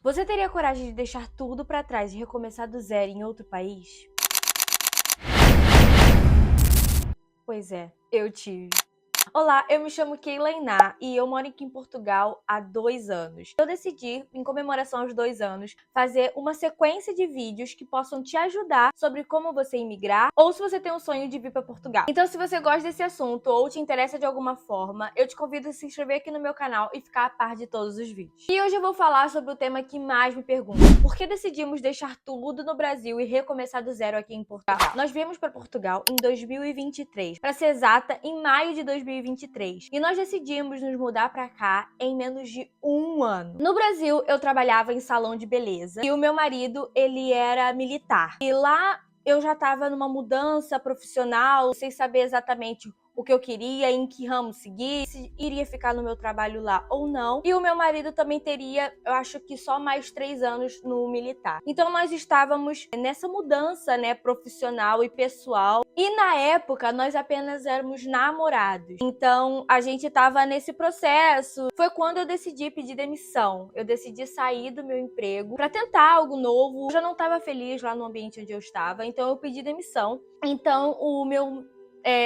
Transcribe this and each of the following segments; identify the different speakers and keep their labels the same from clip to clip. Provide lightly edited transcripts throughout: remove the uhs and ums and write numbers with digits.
Speaker 1: Você teria coragem de deixar tudo pra trás e recomeçar do zero em outro país? Pois é, eu tive. Olá, eu me chamo Keila Iná e eu moro aqui em Portugal há 2 anos. Eu decidi, em comemoração aos 2 anos, fazer uma sequência de vídeos que possam te ajudar sobre como você imigrar ou se você tem um sonho de vir para Portugal. Então, se você gosta desse assunto ou te interessa de alguma forma, eu te convido a se inscrever aqui no meu canal e ficar a par de todos os vídeos. E hoje eu vou falar sobre o tema que mais me perguntam. Por que decidimos deixar tudo no Brasil e recomeçar do zero aqui em Portugal? Nós viemos para Portugal em 2023, para ser exata, em maio de 2023. E nós decidimos nos mudar pra cá em menos de 1 ano. No Brasil, eu trabalhava em salão de beleza e o meu marido, ele era militar. E lá eu já estava numa mudança profissional, sem saber exatamente o que eu queria, em que ramo seguir, se iria ficar no meu trabalho lá ou não. E o meu marido também teria, eu acho que só mais 3 anos no militar. Então nós estávamos nessa mudança, né, profissional e pessoal. E na época nós apenas éramos namorados. Então a gente estava nesse processo. Foi quando eu decidi pedir demissão. Eu decidi sair do meu emprego para tentar algo novo. Eu já não estava feliz lá no ambiente onde eu estava, então eu pedi demissão. Então o meu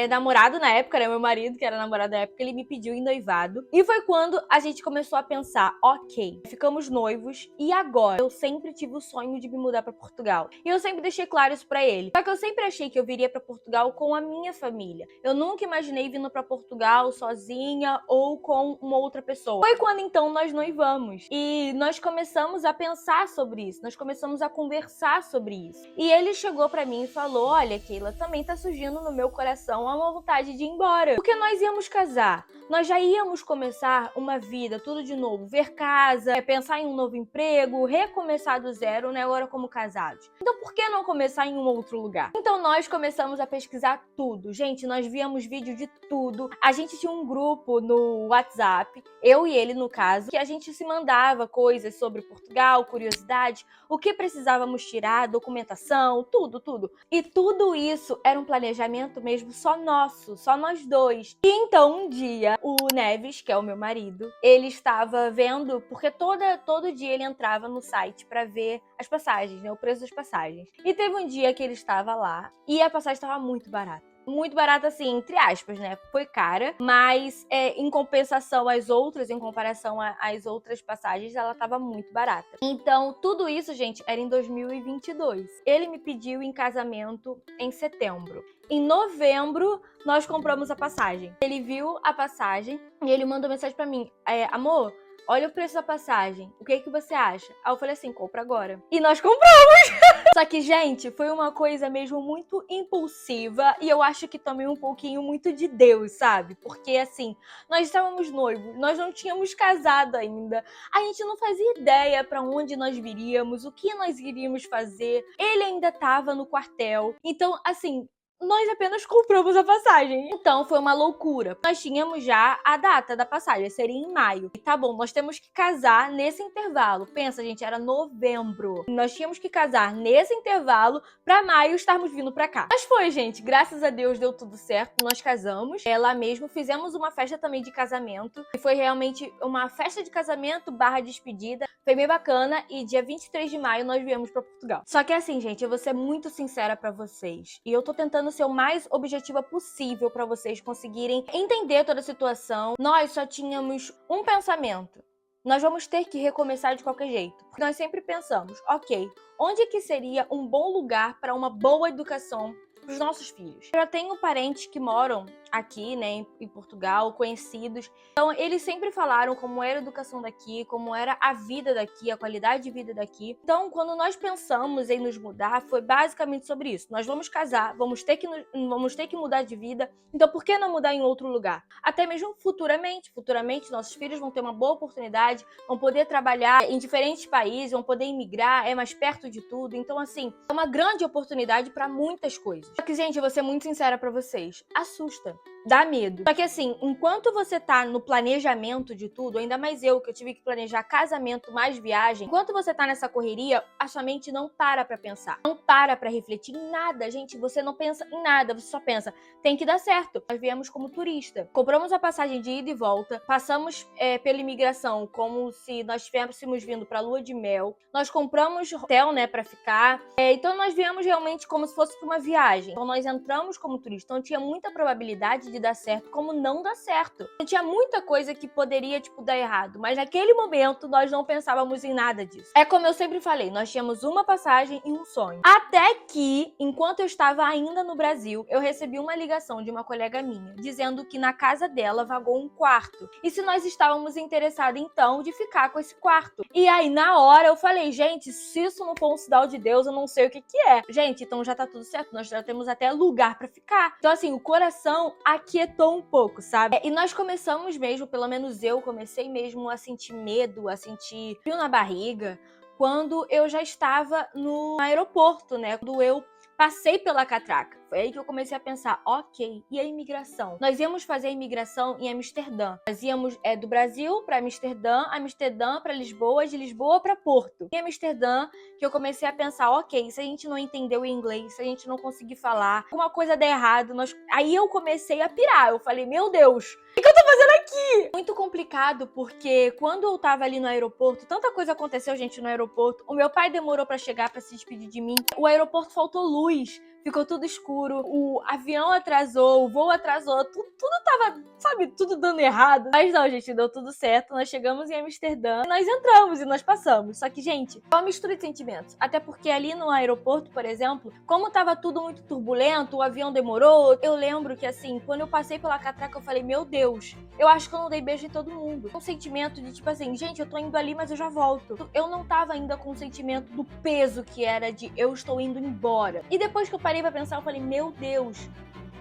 Speaker 1: namorado na época, né, meu marido, que era namorado na época, ele me pediu em noivado. E foi quando a gente começou a pensar, ok, ficamos noivos e agora? Eu sempre tive o sonho de me mudar pra Portugal. E eu sempre deixei claro isso pra ele. Só que eu sempre achei que eu viria pra Portugal com a minha família. Eu nunca imaginei vindo pra Portugal sozinha ou com uma outra pessoa. Foi quando então nós noivamos. E nós começamos a pensar sobre isso. Nós começamos a conversar sobre isso. E ele chegou pra mim e falou, olha, Keila, também tá surgindo no meu coração uma vontade de ir embora. Porque nós íamos casar, nós já íamos começar uma vida, tudo de novo, ver casa, pensar em um novo emprego, recomeçar do zero, né, agora como casados. Então por que não começar em um outro lugar? Então nós começamos a pesquisar tudo. Gente, nós víamos vídeo de tudo. A gente tinha um grupo no WhatsApp, eu e ele no caso, que a gente se mandava coisas sobre Portugal, curiosidades, o que precisávamos tirar, documentação, tudo. E tudo isso era um planejamento mesmo só nosso, só nós dois. E então um dia, o Neves, que é o meu marido, ele estava vendo, porque todo dia ele entrava no site para ver as passagens, né, o preço das passagens. E teve um dia que ele estava lá e a passagem estava muito barata. Muito barata, assim, entre aspas, né? Foi cara, mas em compensação às outras, em comparação às outras passagens, ela tava muito barata. Então, tudo isso, gente, era em 2022. Ele me pediu em casamento em setembro. Em novembro, nós compramos a passagem. Ele viu a passagem e ele mandou mensagem pra mim, amor, olha o preço da passagem, o que você acha? Aí eu falei assim, compra agora. E nós compramos! Só que, gente, foi uma coisa mesmo muito impulsiva e eu acho que também um pouquinho muito de Deus, sabe? Porque, assim, nós estávamos noivos, nós não tínhamos casado ainda, a gente não fazia ideia pra onde nós viríamos, o que nós iríamos fazer, ele ainda tava no quartel. Então, assim, nós apenas compramos a passagem. Então foi uma loucura. Nós tínhamos já a data da passagem, seria em maio. E tá bom, nós temos que casar nesse intervalo. Pensa, gente, era novembro. Nós tínhamos que casar nesse intervalo pra maio estarmos vindo pra cá. Mas foi, gente, graças a Deus deu tudo certo. Nós casamos. Lá mesmo fizemos uma festa também de casamento. E foi realmente uma festa de casamento / despedida. Foi bem bacana e dia 23 de maio nós viemos pra Portugal. Só que assim, gente, eu vou ser muito sincera pra vocês. E eu tô tentando ser o mais objetiva possível para vocês conseguirem entender toda a situação. Nós só tínhamos um pensamento. Nós vamos ter que recomeçar de qualquer jeito. Porque nós sempre pensamos, ok, onde que seria um bom lugar para uma boa educação para os nossos filhos? Eu já tenho parentes que moram aqui, né, em Portugal, conhecidos. Então, eles sempre falaram como era a educação daqui, como era a vida daqui, a qualidade de vida daqui. Então, quando nós pensamos em nos mudar, foi basicamente sobre isso. Nós vamos casar, vamos ter que mudar de vida. Então, por que não mudar em outro lugar? Até mesmo futuramente. Futuramente, nossos filhos vão ter uma boa oportunidade, vão poder trabalhar em diferentes países, vão poder imigrar, é mais perto de tudo. Então, assim, é uma grande oportunidade para muitas coisas. Só que, gente, eu vou ser muito sincera para vocês. Assusta. dá medo. Só que assim, enquanto você tá no planejamento de tudo, ainda mais eu, que eu tive que planejar casamento mais viagem, enquanto você tá nessa correria, a sua mente não para pra pensar. Não para pra refletir em nada, gente. Você não pensa em nada, você só pensa, tem que dar certo. Nós viemos como turista. Compramos a passagem de ida e volta, passamos pela imigração como se nós estivéssemos vindo pra lua de mel. Nós compramos hotel, né, pra ficar. Então nós viemos realmente como se fosse pra uma viagem. Então nós entramos como turista. Então tinha muita probabilidade de dar certo, como não dar certo. Então, tinha muita coisa que poderia, dar errado. Mas naquele momento, nós não pensávamos em nada disso. É como eu sempre falei, nós tínhamos uma passagem e um sonho. Até que, enquanto eu estava ainda no Brasil, eu recebi uma ligação de uma colega minha, dizendo que na casa dela vagou um quarto. E se nós estávamos interessados, então, de ficar com esse quarto. E aí, na hora, eu falei, gente, se isso não for um sinal de Deus, eu não sei o que é. Gente, então já tá tudo certo, nós já temos até lugar pra ficar. Então, assim, o coração aquietou um pouco, sabe? E nós começamos mesmo, pelo menos eu comecei mesmo a sentir medo, a sentir frio na barriga, quando eu já estava no aeroporto, né? Quando eu passei pela catraca. Foi aí que eu comecei a pensar, ok, e a imigração? Nós íamos fazer a imigração em Amsterdã. Nós íamos do Brasil para Amsterdã, Amsterdã para Lisboa, de Lisboa para Porto. Em Amsterdã, que eu comecei a pensar, ok, se a gente não entender o inglês, se a gente não conseguir falar, alguma coisa der errado, aí eu comecei a pirar. Eu falei, meu Deus, o que eu tô fazendo aqui? Muito complicado, porque quando eu tava ali no aeroporto, tanta coisa aconteceu, gente, no aeroporto. O meu pai demorou pra chegar, pra se despedir de mim. O aeroporto faltou luz, ficou tudo escuro. O avião atrasou, o voo atrasou. Tudo tava, sabe, tudo dando errado. Mas não, gente, deu tudo certo. Nós chegamos em Amsterdã, nós entramos e nós passamos. Só que, gente, é uma mistura de sentimentos. Até porque ali no aeroporto, por exemplo, como tava tudo muito turbulento, o avião demorou. Eu lembro que, assim, quando eu passei pela catraca, eu falei, meu Deus, eu acho que eu não dei beijo em todo mundo. Um sentimento de, assim, gente, eu tô indo ali, mas eu já volto. Eu não tava ainda com o sentimento do peso que era de eu estou indo embora. E depois que eu parei pra pensar, eu falei, meu Deus,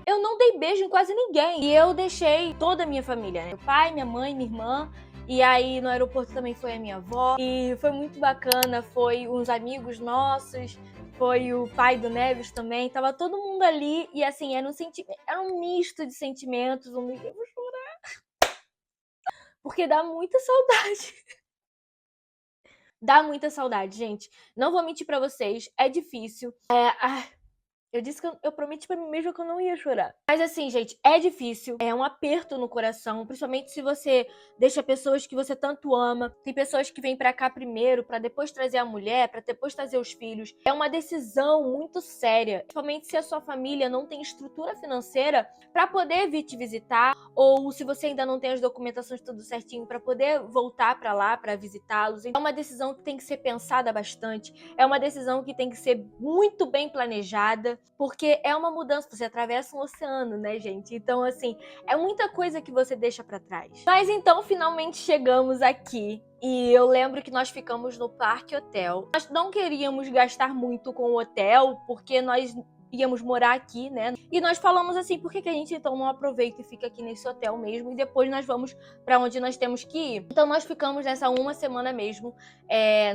Speaker 1: eu não dei beijo em quase ninguém. E eu deixei toda a minha família, né? Meu pai, minha mãe, minha irmã. E aí no aeroporto também foi a minha avó. E foi muito bacana, foi uns amigos nossos, foi o pai do Neves também. Tava todo mundo ali e assim, era um misto de sentimentos. Eu vou chorar. Porque dá muita saudade. Dá muita saudade, gente. Não vou mentir pra vocês, é difícil. Eu disse que eu prometi pra mim mesma que eu não ia chorar. Mas assim, gente, é difícil. É um aperto no coração. Principalmente se você deixa pessoas que você tanto ama. Tem pessoas que vêm pra cá primeiro, pra depois trazer a mulher, pra depois trazer os filhos. É uma decisão muito séria. Principalmente se a sua família não tem estrutura financeira pra poder vir te visitar. Ou se você ainda não tem as documentações tudo certinho pra poder voltar pra lá, pra visitá-los. É uma decisão que tem que ser pensada bastante. É uma decisão que tem que ser muito bem planejada. Porque é uma mudança, você atravessa um oceano, né, gente? Então, assim, é muita coisa que você deixa pra trás. Mas então, finalmente chegamos aqui. E eu lembro que nós ficamos no Parque Hotel. Nós não queríamos gastar muito com o hotel, porque nós íamos morar aqui, né? E nós falamos assim, por que a gente então não aproveita e fica aqui nesse hotel mesmo e depois nós vamos pra onde nós temos que ir? Então nós ficamos nessa uma semana mesmo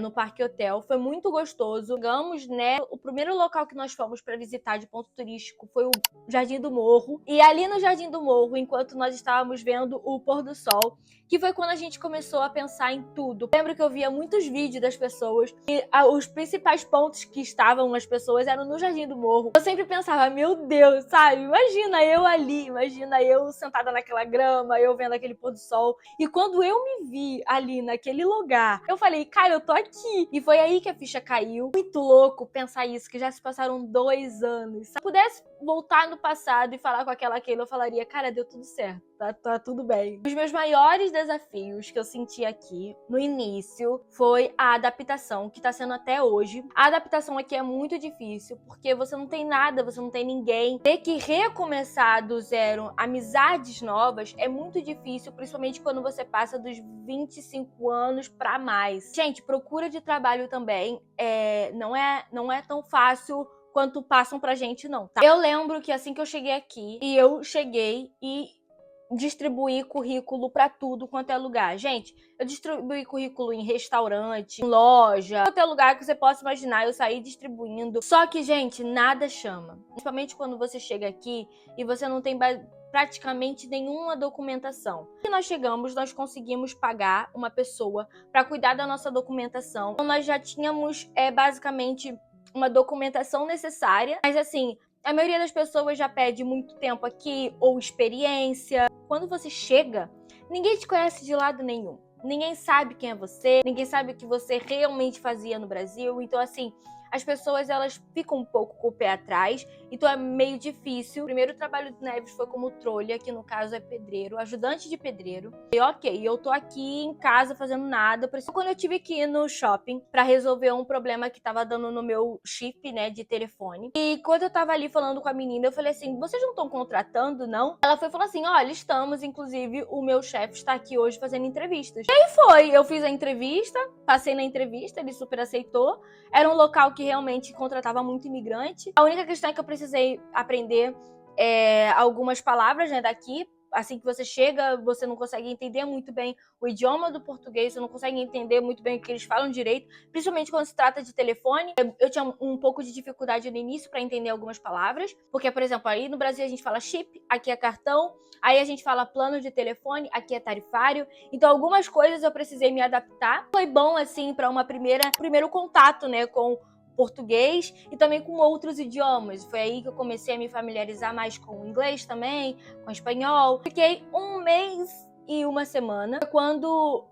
Speaker 1: no Parque Hotel. Foi muito gostoso. Chegamos, né? O primeiro local que nós fomos pra visitar de ponto turístico foi o Jardim do Morro. E ali no Jardim do Morro, enquanto nós estávamos vendo o pôr do sol, que foi quando a gente começou a pensar em tudo. Eu lembro que eu via muitos vídeos das pessoas e os principais pontos que estavam as pessoas eram no Jardim do Morro. Eu sempre pensava, meu Deus, sabe? Imagina eu ali, imagina eu sentada naquela grama, eu vendo aquele pôr do sol. E quando eu me vi ali naquele lugar, eu falei, cara, eu tô aqui. E foi aí que a ficha caiu. Muito louco pensar isso, que já se passaram 2 anos. Se eu pudesse voltar no passado e falar com aquela Keila, eu falaria, cara, deu tudo certo, tá tudo bem. Os meus maiores desafios que eu senti aqui no início foi a adaptação, que tá sendo até hoje. A adaptação aqui é muito difícil, porque você não tem nada, você não tem ninguém. Ter que recomeçar do zero amizades novas é muito difícil, principalmente quando você passa dos 25 anos pra mais. Gente, procura de trabalho também não é tão fácil quanto passam pra gente, não, tá? Eu lembro que assim que eu cheguei aqui, eu cheguei e distribuir currículo pra tudo quanto é lugar. Gente, eu distribuí currículo em restaurante, em loja, qualquer lugar que você possa imaginar, eu saí distribuindo. Só que, gente, nada chama. Principalmente quando você chega aqui e você não tem praticamente nenhuma documentação. Quando nós chegamos, nós conseguimos pagar uma pessoa para cuidar da nossa documentação. Então, nós já tínhamos basicamente uma documentação necessária, mas assim, a maioria das pessoas já pede muito tempo aqui ou experiência. Quando você chega, ninguém te conhece de lado nenhum. Ninguém sabe quem é você, ninguém sabe o que você realmente fazia no Brasil. Então, assim, as pessoas elas ficam um pouco com o pé atrás, então é meio difícil. O primeiro trabalho do Neves foi como trolha, que no caso é pedreiro, ajudante de pedreiro. E ok, eu tô aqui em casa fazendo nada. Quando eu tive que ir no shopping pra resolver um problema que tava dando no meu chip, né, de telefone. E quando eu tava ali falando com a menina, eu falei assim, vocês não estão contratando, não? Ela foi e falou assim, olha, estamos, inclusive o meu chefe está aqui hoje fazendo entrevistas. E aí foi, eu fiz a entrevista, passei na entrevista, ele super aceitou. Era um local que realmente contratava muito imigrante. A única questão é que eu precisei aprender algumas palavras, né, daqui. Assim que você chega, você não consegue entender muito bem o idioma do português, você não consegue entender muito bem o que eles falam direito, principalmente quando se trata de telefone. Eu tinha um pouco de dificuldade no início para entender algumas palavras, porque, por exemplo, aí no Brasil a gente fala chip, aqui é cartão, aí a gente fala plano de telefone, aqui é tarifário. Então, algumas coisas eu precisei me adaptar. Foi bom, assim, para primeiro contato, né, com português e também com outros idiomas. Foi aí que eu comecei a me familiarizar mais com o inglês também, com o espanhol. Fiquei 1 mês e 1 semana quando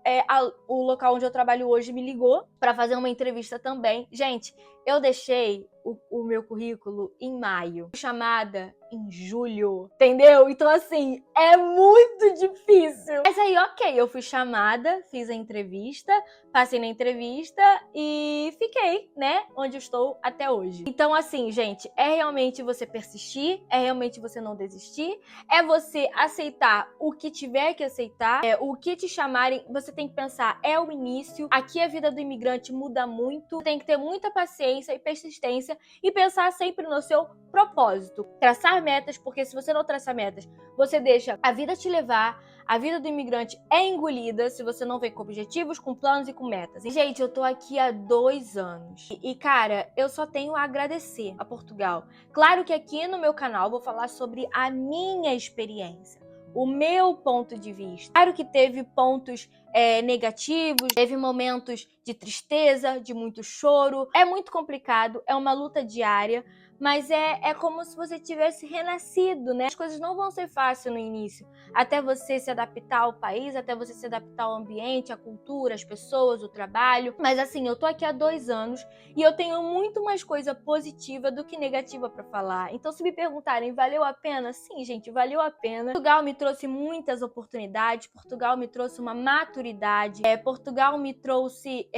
Speaker 1: o local onde eu trabalho hoje me ligou para fazer uma entrevista também. Gente, eu deixei o meu currículo em maio, chamada em julho, entendeu? Então, assim, é muito difícil. Mas aí, ok, eu fui chamada, fiz a entrevista, passei na entrevista e fiquei, né, onde eu estou até hoje. Então, assim, gente, é realmente você persistir, é realmente você não desistir, é você aceitar o que tiver que aceitar, o que te chamarem, você tem que pensar, é o início, aqui a vida do imigrante muda muito, tem que ter muita paciência e persistência e pensar sempre no seu propósito. Traçar metas, porque se você não traçar metas, você deixa a vida te levar, a vida do imigrante é engolida se você não vem com objetivos, com planos e com metas. E, gente, eu tô aqui há 2 anos. E, cara, eu só tenho a agradecer a Portugal. Claro que aqui no meu canal eu vou falar sobre a minha experiência, o meu ponto de vista. Claro que teve pontos negativos, teve momentos de tristeza, de muito choro. É muito complicado, é uma luta diária, mas é como se você tivesse renascido, né? As coisas não vão ser fáceis no início, até você se adaptar ao país, até você se adaptar ao ambiente, à cultura, às pessoas, o trabalho. Mas assim, eu tô aqui há 2 anos e eu tenho muito mais coisa positiva do que negativa pra falar. Então, se me perguntarem, valeu a pena? Sim, gente, valeu a pena. Portugal me trouxe muitas oportunidades, Portugal me trouxe uma maturidade, Portugal me trouxe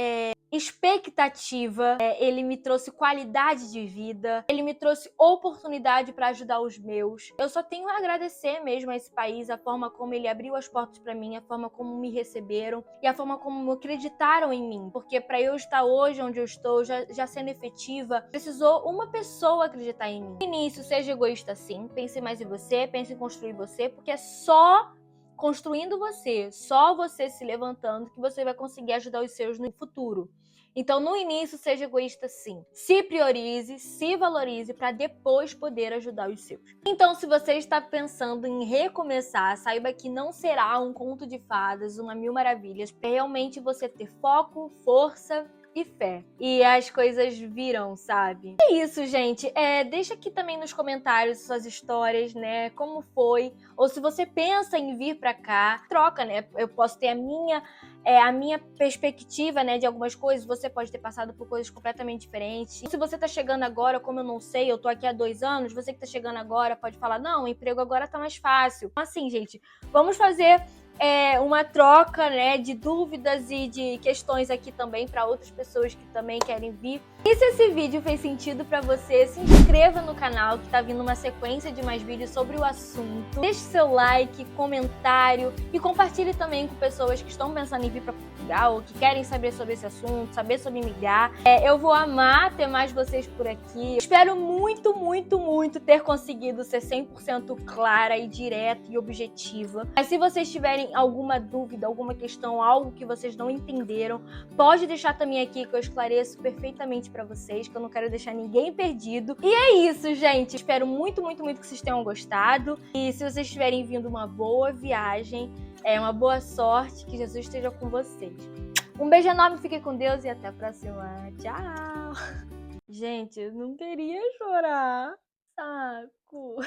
Speaker 1: expectativa, ele me trouxe qualidade de vida, ele me trouxe oportunidade para ajudar os meus. Eu só tenho a agradecer mesmo a esse país, a forma como ele abriu as portas para mim, a forma como me receberam e a forma como acreditaram em mim. Porque para eu estar hoje onde eu estou, já sendo efetiva, precisou uma pessoa acreditar em mim. No início, seja egoísta sim, pense mais em você, pense em construir você, porque é só construindo você, só você se levantando que você vai conseguir ajudar os seus no futuro. Então, no início, seja egoísta sim. Se priorize, se valorize para depois poder ajudar os seus. Então, se você está pensando em recomeçar, saiba que não será um conto de fadas, uma mil maravilhas. É realmente você ter foco, força e fé. E as coisas virão, sabe? É isso, gente. Deixa aqui também nos comentários suas histórias, né? Como foi? Ou se você pensa em vir pra cá, troca, né? Eu posso ter a minha perspectiva, né, de algumas coisas. Você pode ter passado por coisas completamente diferentes. E se você tá chegando agora, como eu não sei, eu tô aqui há 2 anos, você que tá chegando agora pode falar, não, o emprego agora tá mais fácil. Então, assim, gente, vamos fazer uma troca, né, de dúvidas e de questões aqui também para outras pessoas que também querem vir. E se esse vídeo fez sentido para você, se inscreva no canal que tá vindo uma sequência de mais vídeos sobre o assunto. Deixe seu like, comentário e compartilhe também com pessoas que estão pensando em vir para Portugal ou que querem saber sobre esse assunto, saber sobre migrar. Eu vou amar ter mais vocês por aqui. Espero muito, muito, muito ter conseguido ser 100% clara e direta e objetiva. Mas se vocês tiverem alguma dúvida, alguma questão, algo que vocês não entenderam, pode deixar também aqui que eu esclareço perfeitamente pra vocês, que eu não quero deixar ninguém perdido. E é isso, gente. Espero muito, muito, muito que vocês tenham gostado. E se vocês estiverem vindo, uma boa viagem, uma boa sorte, que Jesus esteja com vocês. Um beijo enorme, fiquem com Deus e até a próxima. Tchau! Gente, eu não queria chorar. Saco.